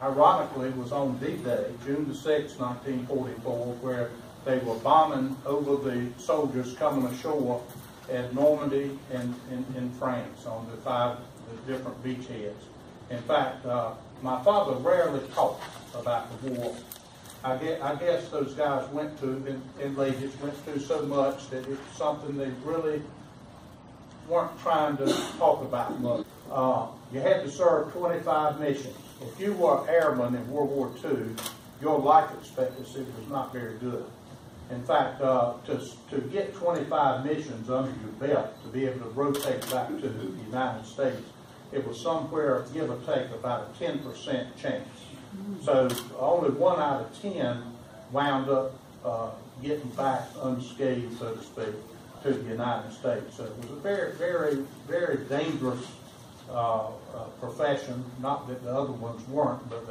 Ironically, it was on D-Day, June the 6th, 1944, where they were bombing over the soldiers coming ashore at Normandy and in France on the different beachheads. In fact, my father rarely talked about the war. I guess those guys went to, and ladies went through so much that it's something they really weren't trying to talk about much. You had to serve 25 missions. If you were airman in World War II, your life expectancy was not very good. In fact, to get 25 missions under your belt, to be able to rotate back to the United States, it was somewhere, give or take, about a 10% chance. So only 1 out of 10 wound up getting back unscathed, so to speak, to the United States. So it was a very, very, very dangerous profession. Not that the other ones weren't, but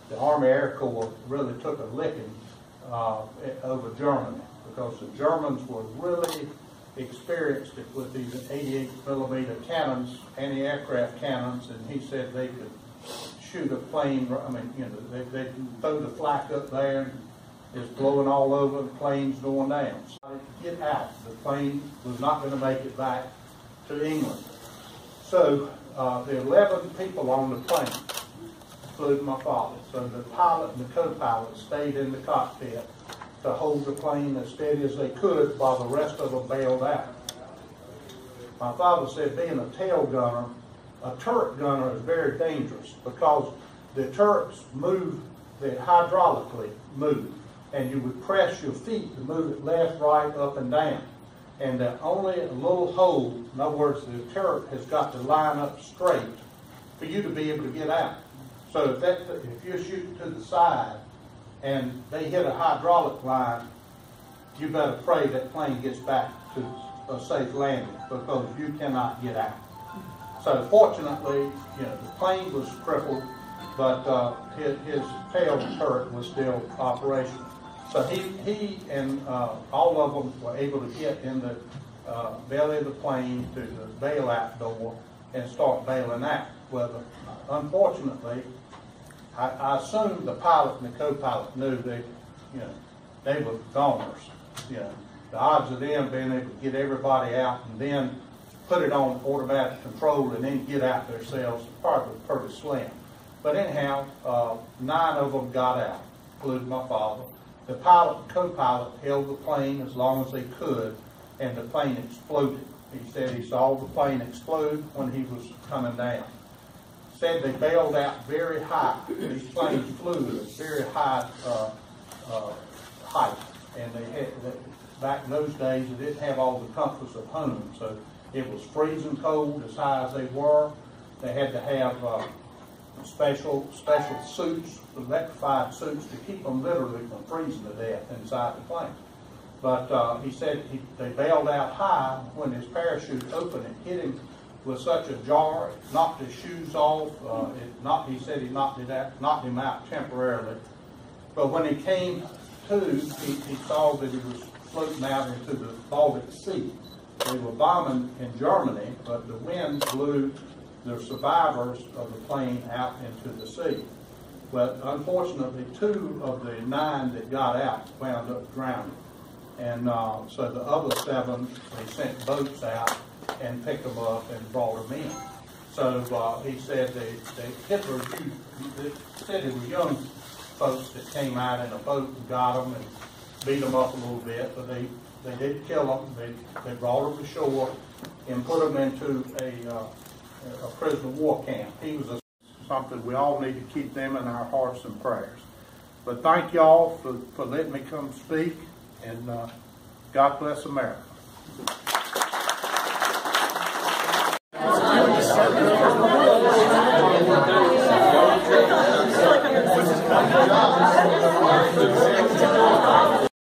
the Army Air Corps really took a licking over Germany, because the Germans were really experienced with these 88mm cannons, anti-aircraft cannons, and he said they could shoot a plane. I mean, you know, they throw the flak up there and it's blowing all over, the plane's going down. So get out. The plane was not going to make it back to England. So the 11 people on the plane, including my father. So the pilot and the co-pilot stayed in the cockpit to hold the plane as steady as they could while the rest of them bailed out. My father said, being a tail gunner, a turret gunner is very dangerous because the turrets move, they hydraulically move, and you would press your feet to move it left, right, up, and down. And only a little hole, in other words, the turret has got to line up straight for you to be able to get out. So if you're shooting to the side and they hit a hydraulic line, you better pray that plane gets back to a safe landing, because you cannot get out. So fortunately, you know, the plane was crippled, but his tail turret was still operational. So he and all of them were able to get in the belly of the plane to the bailout door and start bailing out. Well, unfortunately, I assume the pilot and the co-pilot knew they were goners. You know, the odds of them being able to get everybody out and then put it on automatic control and then get out themselves probably pretty slim. But anyhow, 9 of them got out, including my father. The pilot and co-pilot held the plane as long as they could, and the plane exploded. He said he saw the plane explode when he was coming down. Said they bailed out very high. These planes flew at a very high height, and back in those days, they didn't have all the comforts of home, so it was freezing cold as high as they were. They had to have special suits, electrified suits, to keep them literally from freezing to death inside the plane. But he said they bailed out high. When his parachute opened, it hit him with such a jar, it knocked his shoes off. He said he knocked him out temporarily. But when he came to, he saw that he was floating out into the Baltic Sea. They were bombing in Germany, but the wind blew the survivors of the plane out into the sea. But unfortunately, 2 of the 9 that got out wound up drowning. And so the other 7, they sent boats out and picked them up and brought them in. So he said Hitler said it were young folks that came out in a boat and got them and beat them up a little bit, but they did kill them. They brought them ashore and put them into a prisoner of war camp. He was something we all need to keep them in our hearts and prayers. But thank y'all for letting me come speak, and God bless America.